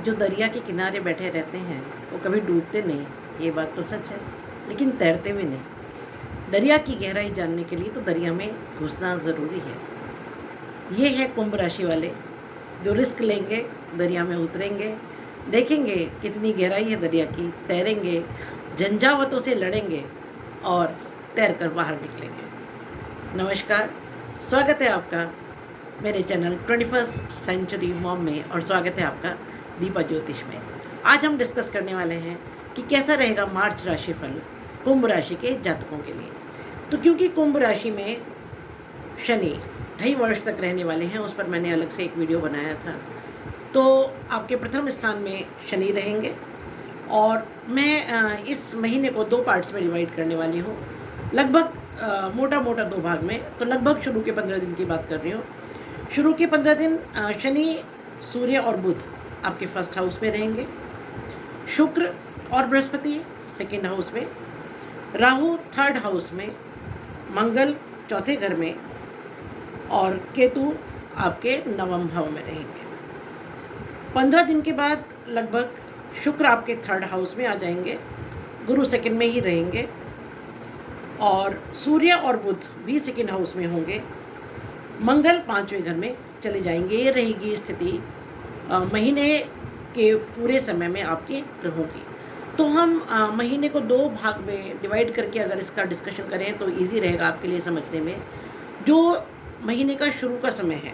जो दरिया के किनारे बैठे रहते हैं वो कभी डूबते नहीं, ये बात तो सच है, लेकिन तैरते भी नहीं। दरिया की गहराई जानने के लिए तो दरिया में घुसना ज़रूरी है। ये है कुंभ राशि वाले, जो रिस्क लेंगे, दरिया में उतरेंगे, देखेंगे कितनी गहराई है दरिया की, तैरेंगे, झंझावतों से लड़ेंगे और तैर कर बाहर निकलेंगे। नमस्कार, स्वागत है आपका मेरे चैनल 21st सेंचुरी मॉम में, और स्वागत है आपका दीपा ज्योतिष में। आज हम डिस्कस करने वाले हैं कि कैसा रहेगा मार्च राशिफल कुंभ राशि के जातकों के लिए। तो क्योंकि कुंभ राशि में शनि 2.5 वर्ष तक रहने वाले हैं, उस पर मैंने अलग से एक वीडियो बनाया था। तो आपके प्रथम स्थान में शनि रहेंगे और मैं इस महीने को 2 पार्ट्स में डिवाइड करने वाली हूँ, लगभग मोटा मोटा 2 भाग में। तो लगभग शुरू के 15 दिन की बात कर रही हूँ। शुरू के 15 दिन शनि, सूर्य और बुध आपके फर्स्ट हाउस में रहेंगे, शुक्र और बृहस्पति सेकंड हाउस में, राहु थर्ड हाउस में, मंगल चौथे घर में और केतु आपके नवम भाव में रहेंगे। 15 दिन के बाद लगभग शुक्र आपके थर्ड हाउस में आ जाएंगे, गुरु सेकंड में ही रहेंगे और सूर्य और बुध भी सेकंड हाउस में होंगे, मंगल 5वें घर में चले जाएंगे। ये रहेगी स्थिति महीने के पूरे समय में आपके ग्रहों की। तो हम महीने को 2 भाग में डिवाइड करके अगर इसका डिस्कशन करें तो इजी रहेगा आपके लिए समझने में। जो महीने का शुरू का समय है,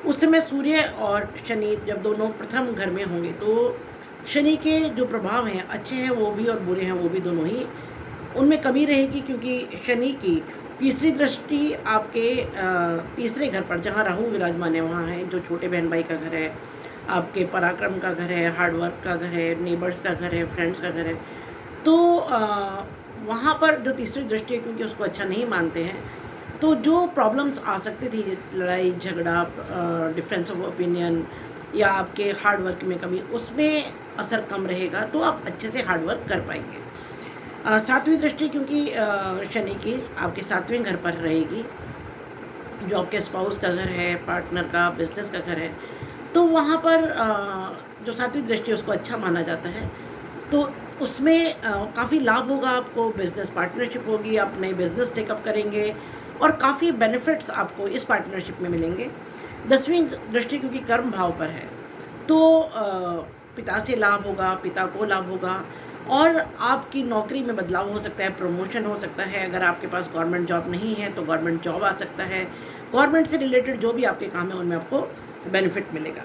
उस समय सूर्य और शनि जब दोनों प्रथम घर में होंगे तो शनि के जो प्रभाव हैं, अच्छे हैं वो भी और बुरे हैं वो भी, दोनों ही, उनमें कमी रहेगी, क्योंकि शनि की तीसरी दृष्टि आपके तीसरे घर पर, जहाँ राहु विराजमान है वहाँ है, जो छोटे बहन भाई का घर है, आपके पराक्रम का घर है, हार्डवर्क का घर है, नेबर्स का घर है, फ्रेंड्स का घर है। तो वहाँ पर जो तीसरी दृष्टि है, क्योंकि उसको अच्छा नहीं मानते हैं, तो जो प्रॉब्लम्स आ सकती थी, लड़ाई झगड़ा, डिफरेंस ऑफ ओपिनियन या आपके हार्डवर्क में कमी, उसमें असर कम रहेगा, तो आप अच्छे से हार्डवर्क कर पाएंगे। 7वीं दृष्टि क्योंकि शनि की आपके 7वें घर पर रहेगी, जो आपके स्पाउस का घर है, पार्टनर का, बिजनेस का घर है, तो वहाँ पर जो 7वीं दृष्टि उसको अच्छा माना जाता है। तो उसमें काफ़ी लाभ होगा आपको, बिजनेस पार्टनरशिप होगी, आप नए बिजनेस टेकअप करेंगे और काफ़ी बेनिफिट्स आपको इस पार्टनरशिप में मिलेंगे। 10वीं दृष्टि क्योंकि कर्म भाव पर है, तो पिता से लाभ होगा, पिता को लाभ होगा और आपकी नौकरी में बदलाव हो सकता है, प्रमोशन हो सकता है। अगर आपके पास गवर्नमेंट जॉब नहीं है तो गवर्नमेंट जॉब आ सकता है। गवर्नमेंट से रिलेटेड जो भी आपके काम है उनमें आपको बेनिफिट मिलेगा।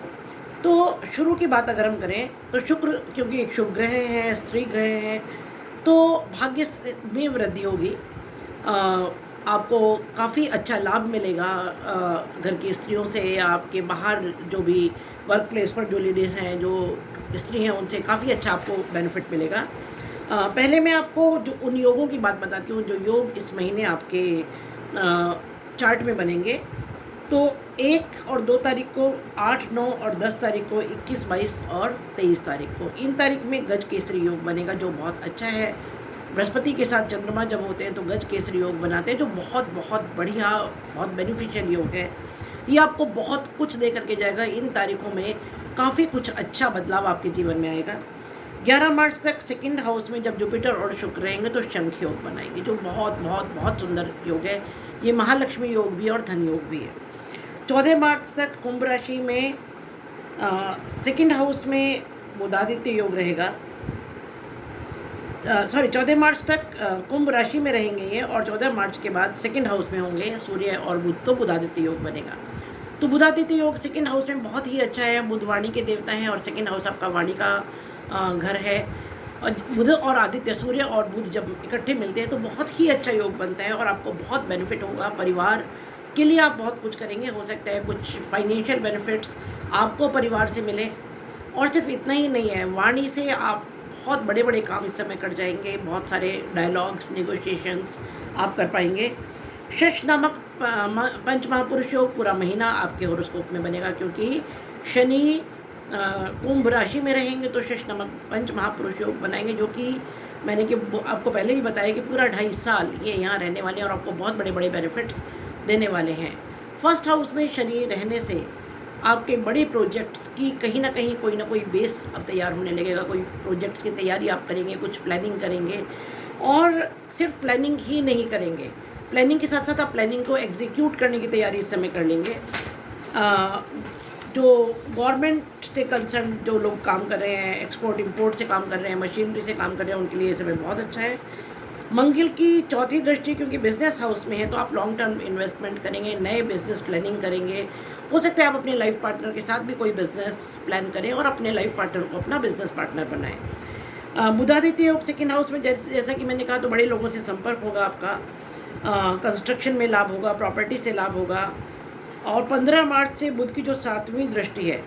तो शुरू की बात अगर हम करें तो शुक्र क्योंकि एक शुभ ग्रह है, स्त्री ग्रह है, तो भाग्य में वृद्धि होगी। आपको काफ़ी अच्छा लाभ मिलेगा घर की स्त्रियों से, या आपके बाहर जो भी वर्क प्लेस पर जो लेडीज़ हैं, जो स्त्री हैं, उनसे काफ़ी अच्छा आपको बेनिफिट मिलेगा। पहले मैं आपको जो उन योगों की बात बताती हूँ जो योग इस महीने आपके चार्ट में बनेंगे। तो 1 और 2 तारीख को, 8, 9 और 10 तारीख को, 21, 22 और 23 तारीख को, इन तारीख में गज केसरी योग बनेगा, जो बहुत अच्छा है। बृहस्पति के साथ चंद्रमा जब होते हैं तो गज केसरी योग बनाते हैं, जो बहुत बहुत बढ़िया, बहुत बेनिफिशियल योग है। ये आपको बहुत कुछ दे करके जाएगा। इन तारीखों में काफ़ी कुछ अच्छा बदलाव आपके जीवन में आएगा। 11 मार्च तक सेकंड हाउस में जब जुपिटर और शुक्र रहेंगे तो शंख योग बनाएंगे, जो बहुत बहुत बहुत सुंदर योग है। ये महालक्ष्मी योग भी और धन योग भी है। 14 मार्च तक कुंभ राशि में सेकंड हाउस में बुधादित्य योग रहेगा। 14 मार्च तक कुंभ राशि में रहेंगे ये, और 14 मार्च के बाद सेकंड हाउस में होंगे सूर्य और बुध, तो बुधादित्य योग बनेगा। तो बुधादित्य योग सेकंड हाउस में बहुत ही अच्छा है। बुध वाणी के देवता हैं और सेकंड हाउस आपका वाणी का घर है। और बुध और आदित्य, सूर्य और बुध जब इकट्ठे मिलते हैं तो बहुत ही अच्छा योग बनता है और आपको बहुत बेनिफिट होगा। परिवार के लिए आप बहुत कुछ करेंगे, हो सकता है कुछ फाइनेंशियल बेनिफिट्स आपको परिवार से मिले। और सिर्फ इतना ही नहीं है, वाणी से आप बहुत बड़े बड़े काम इस समय कर जाएंगे, बहुत सारे डायलॉग्स, नेगोशिएशंस आप कर पाएंगे। शश नामक पंच महापुरुष योग पूरा महीना आपके हॉरोस्कोप में बनेगा, क्योंकि शनि कुंभ राशि में रहेंगे तो शश नामक पंच महापुरुष योग बनाएंगे, जो कि मैंने आपको पहले भी बताया कि पूरा 2.5 साल ये यहाँ रहने वाले हैं और आपको बहुत बड़े बड़े बेनिफिट्स देने वाले हैं। फर्स्ट हाउस में शनि रहने से आपके बड़े प्रोजेक्ट्स की कहीं ना कोई बेस अब तैयार होने लगेगा। कोई प्रोजेक्ट्स की तैयारी आप करेंगे, कुछ प्लानिंग करेंगे, और सिर्फ प्लानिंग ही नहीं करेंगे, प्लानिंग के साथ साथ आप प्लानिंग को एग्जीक्यूट करने की तैयारी इस समय कर लेंगे। जो गवर्नमेंट से कंसर्न जो लोग काम कर रहे हैं, एक्सपोर्ट इंपोर्ट से काम कर रहे हैं, मशीनरी से काम कर रहे हैं, उनके लिए ये समय बहुत अच्छा है। मंगल की चौथी दृष्टि क्योंकि बिजनेस हाउस में है, तो आप लॉन्ग टर्म इन्वेस्टमेंट करेंगे, नए बिजनेस प्लानिंग करेंगे। हो सकता है आप अपने लाइफ पार्टनर के साथ भी कोई बिजनेस प्लान करें और अपने लाइफ पार्टनर को अपना बिजनेस पार्टनर बनाएं। बुधादित्य योग सेकेंड हाउस में जैसा कि मैंने कहा, तो बड़े लोगों से संपर्क होगा आपका, कंस्ट्रक्शन में लाभ होगा, प्रॉपर्टी से लाभ होगा। और 15 मार्च से बुध की जो 7वीं दृष्टि है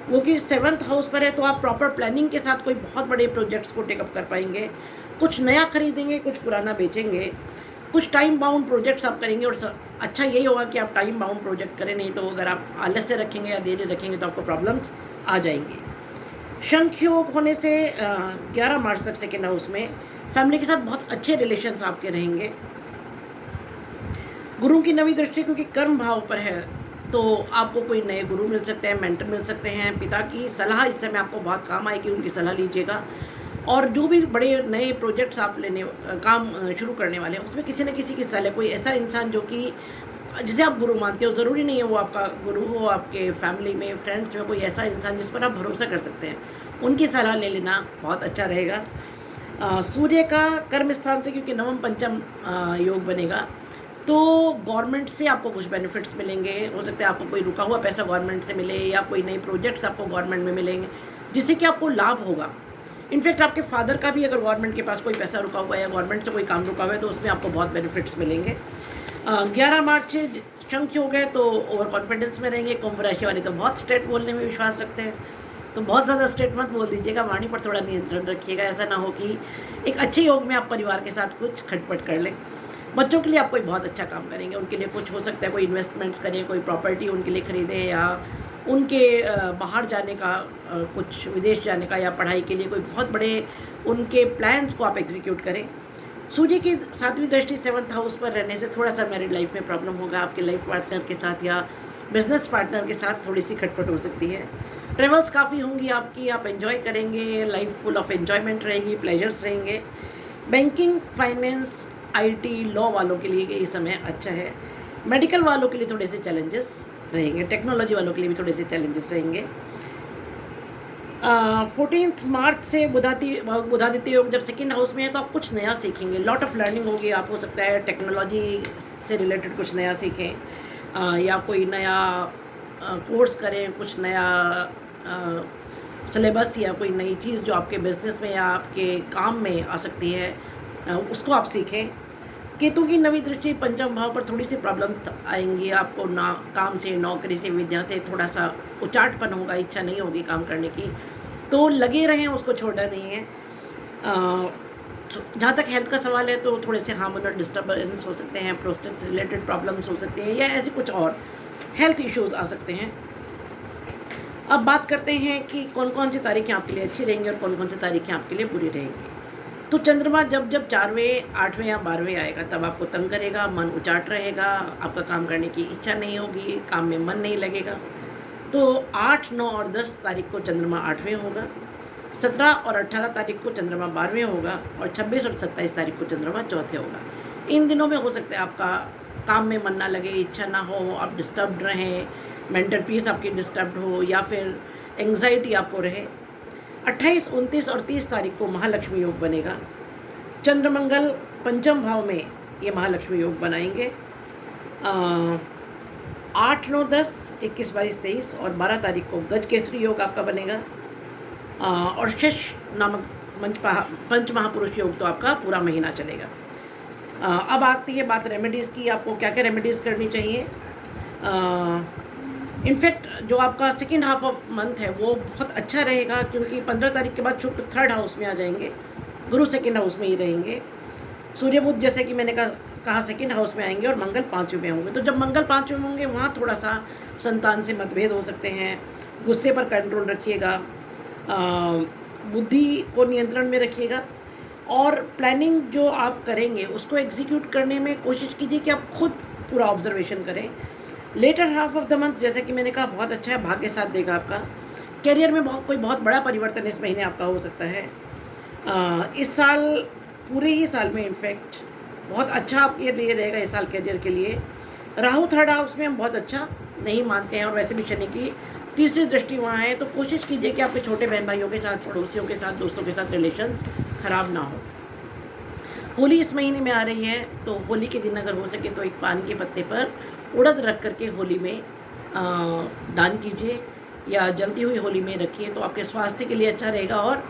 वो कि 7th हाउस पर है, तो आप प्रॉपर प्लानिंग के साथ कोई बहुत बड़े प्रोजेक्ट्स को टेकअप कर पाएंगे। कुछ नया खरीदेंगे, कुछ पुराना बेचेंगे, कुछ टाइम बाउंड प्रोजेक्ट्स आप करेंगे। और अच्छा यही होगा कि आप टाइम बाउंड प्रोजेक्ट करें, नहीं तो अगर आप आलस्य रखेंगे या देरी रखेंगे तो आपको प्रॉब्लम्स आ जाएंगी। शंख योग होने से 11 मार्च तक सेकेंड हाउस में फैमिली के साथ बहुत अच्छे रिलेशंस आपके रहेंगे। गुरु की 9वीं दृष्टि क्योंकि कर्म भाव पर है, तो आपको कोई नए गुरु मिल सकते हैं, मेंटर मिल सकते हैं। पिता की सलाह इस समय आपको बहुत काम आएगी, उनकी सलाह लीजिएगा। और जो भी बड़े नए प्रोजेक्ट्स आप काम शुरू करने वाले हैं, उसमें किसी न किसी की सलाह, कोई ऐसा इंसान जो कि जिसे आप गुरु मानते हो, ज़रूरी नहीं है वो आपका गुरु हो, आपके फैमिली में, फ्रेंड्स में कोई ऐसा इंसान जिस पर आप भरोसा कर सकते हैं, उनकी सलाह ले लेना बहुत अच्छा रहेगा। सूर्य का कर्म स्थान से क्योंकि नवम पंचम योग बनेगा, तो गवर्नमेंट से आपको कुछ बेनिफिट्स मिलेंगे। हो सकता है आपको कोई रुका हुआ पैसा गवर्नमेंट से मिले, या कोई नए प्रोजेक्ट्स आपको गवर्नमेंट में मिलेंगे जिससे कि आपको लाभ होगा। इनफैक्ट आपके फादर का भी अगर गवर्नमेंट के पास कोई पैसा रुका हुआ है या गवर्नमेंट से कोई काम रुका हुआ है, तो उसमें आपको बहुत बेनिफिट्स मिलेंगे। 11 मार्च से शंख हो गए तो ओवर कॉन्फिडेंस में रहेंगे। कुंभ राशि वाले तो बहुत स्ट्रेट बोलने में विश्वास रखते हैं, तो बहुत ज़्यादा स्ट्रेट मत बोल दीजिएगा, वाणी पर थोड़ा नियंत्रण रखिएगा। ऐसा ना हो कि एक अच्छे योग में आप परिवार के साथ कुछ खटपट कर लें। बच्चों के लिए आप कोई बहुत अच्छा काम करेंगे, उनके लिए कुछ हो सकता है कोई इन्वेस्टमेंट्स करें, कोई प्रॉपर्टी उनके लिए खरीदें, या उनके बाहर जाने का, कुछ विदेश जाने का, या पढ़ाई के लिए कोई बहुत बड़े उनके प्लान्स को आप एग्जीक्यूट करें। सूर्य की 7वीं दृष्टि 7th हाउस पर रहने से थोड़ा सा मैरिड लाइफ में प्रॉब्लम होगा, आपके लाइफ पार्टनर के साथ या बिजनेस पार्टनर के साथ थोड़ी सी खटपट हो सकती है। ट्रेवल्स काफ़ी होंगी आपकी, आप एंजॉय करेंगे, लाइफ फुल ऑफ एंजॉयमेंट रहेगी, प्लेजर्स रहेंगे। बैंकिंग, फाइनेंस, IT, लॉ वालों के लिए ये समय अच्छा है। मेडिकल वालों के लिए थोड़े से चैलेंजेस रहेंगे, टेक्नोलॉजी वालों के लिए भी थोड़े से चैलेंजेस रहेंगे। 14 मार्च से बुधादित्य योग जब सेकेंड हाउस में है, तो आप कुछ नया सीखेंगे, लॉट ऑफ लर्निंग होगी। आप हो सकता है टेक्नोलॉजी से रिलेटेड कुछ नया सीखें, या कोई नया कोर्स करें, कुछ नया सिलेबस या कोई नई चीज़ जो आपके बिजनेस में या आपके काम में आ सकती है, उसको आप सीखें। केतु की 9वीं दृष्टि पंचम भाव पर थोड़ी सी प्रॉब्लम आएंगी आपको, ना काम से, नौकरी से, विद्या से थोड़ा सा उचाटपन होगा, इच्छा नहीं होगी काम करने की, तो लगे रहें, उसको छोड़ना नहीं है। जहाँ तक हेल्थ का सवाल है, तो थोड़े से हार्मोनल डिस्टर्बेंस हो सकते हैं, प्रोस्टेट से रिलेटेड प्रॉब्लम्स हो सकती हैं, या ऐसे कुछ और हेल्थ इश्यूज आ सकते हैं। अब बात करते हैं कि कौन कौन सी तारीखें आपके लिए अच्छी रहेंगी और कौन कौन सी तारीखें आपके लिए बुरी रहेंगी। तो चंद्रमा जब 4वें, 8वें या 12वें आएगा, तब आपको तंग करेगा, मन उचाट रहेगा, आपका काम करने की इच्छा नहीं होगी, काम में मन नहीं लगेगा। तो 8, 9 और 10 तारीख को चंद्रमा 8वें होगा, 17 और 18 तारीख को चंद्रमा 12वें होगा, और 26 और 27 तारीख को चंद्रमा 4थे होगा। इन दिनों में हो सकता है आपका काम में मन ना लगे, इच्छा ना हो, आप डिस्टर्ब्ड रहें, मेंटल पीस आपकी डिस्टर्ब्ड हो, या फिर एंग्जाइटी आपको रहे। 28, 29 और 30 तारीख को महालक्ष्मी योग बनेगा। चंद्रमंगल पंचम भाव में ये महालक्ष्मी योग बनाएंगे। 8, 9, 10, 21, 22, 23 और 12 तारीख को गज केसरी योग आपका बनेगा। और शश नामक पंच महापुरुष योग तो आपका पूरा महीना चलेगा। अब आती है बात रेमेडीज़ की, आपको क्या क्या रेमेडीज़ करनी चाहिए। इनफैक्ट जो आपका सेकेंड हाफ ऑफ मंथ है वो बहुत अच्छा रहेगा, क्योंकि 15 तारीख के बाद शुक्र 3rd हाउस में आ जाएंगे, गुरु सेकेंड हाउस में ही रहेंगे, सूर्य बुध जैसे कि मैंने कहा सेकेंड हाउस में आएंगे, और मंगल 5वें में होंगे। तो जब मंगल 5वें में होंगे, वहाँ थोड़ा सा संतान से मतभेद हो सकते हैं, गुस्से पर कंट्रोल रखिएगा, बुद्धि को नियंत्रण में रखिएगा, और प्लानिंग जो आप करेंगे उसको एग्जीक्यूट करने में कोशिश कीजिए कि आप खुद पूरा ऑब्जर्वेशन करें। Latter half of the month जैसे कि मैंने कहा बहुत अच्छा है, भाग्य साथ देगा आपका। करियर में कोई बहुत बड़ा परिवर्तन इस महीने आपका हो सकता है। इस साल, पूरे ही साल में इनफैक्ट बहुत अच्छा आपके लिए रहेगा इस साल करियर के लिए। राहु थर्ड हाउस में हम बहुत अच्छा नहीं मानते हैं, और वैसे भी शनि की तीसरी दृष्टि वहाँ है, तो कोशिश कीजिए कि आपके छोटे बहन भाइयों के साथ, पड़ोसियों के साथ, दोस्तों के साथ रिलेशंस खराब ना हो। होली इस महीने में आ रही है, तो होली के दिन अगर हो सके तो एक पान के पत्ते पर उड़द रख करके होली में दान कीजिए, या जलती हुई होली में रखिए, तो आपके स्वास्थ्य के लिए अच्छा रहेगा, और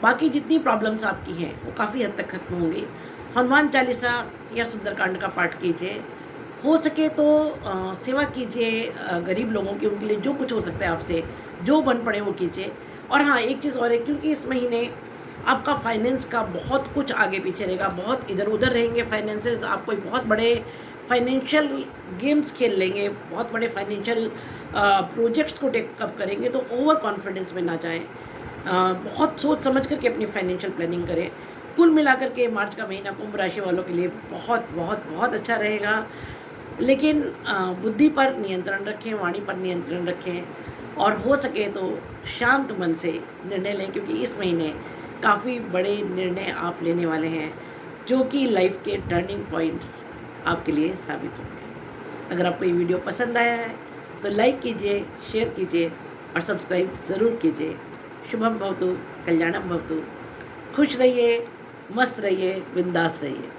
बाकी जितनी प्रॉब्लम्स आपकी हैं वो काफ़ी हद तक खत्म होंगी। हनुमान चालीसा या सुंदरकांड का पाठ कीजिए, हो सके तो सेवा कीजिए गरीब लोगों की, उनके लिए जो कुछ हो सकता है आपसे, जो बन पड़े वो कीजिए। और हाँ, एक चीज़ और है, क्योंकि इस महीने आपका फाइनेंस का बहुत कुछ आगे पीछे रहेगा, बहुत इधर उधर रहेंगे फाइनेंसेस, आप कोई बहुत बड़े फाइनेंशियल गेम्स खेल लेंगे, बहुत बड़े फाइनेंशियल प्रोजेक्ट्स को टेकअप करेंगे, तो ओवर कॉन्फिडेंस में ना जाएं। बहुत सोच समझ करके अपनी फाइनेंशियल प्लानिंग करें। कुल मिलाकर के मार्च का महीना कुंभ राशि वालों के लिए बहुत बहुत बहुत अच्छा रहेगा, लेकिन बुद्धि पर नियंत्रण रखें, वाणी पर नियंत्रण रखें, और हो सके तो शांत मन से निर्णय लें, क्योंकि इस महीने काफ़ी बड़े निर्णय आप लेने वाले हैं, जो कि लाइफ के टर्निंग पॉइंट्स आपके लिए साबित होंगे। अगर आपको ये वीडियो पसंद आया है तो लाइक कीजिए, शेयर कीजिए और सब्सक्राइब ज़रूर कीजिए। शुभम भवतु, कल्याणम भवतु। खुश रहिए, मस्त रहिए, बिंदास रहिए।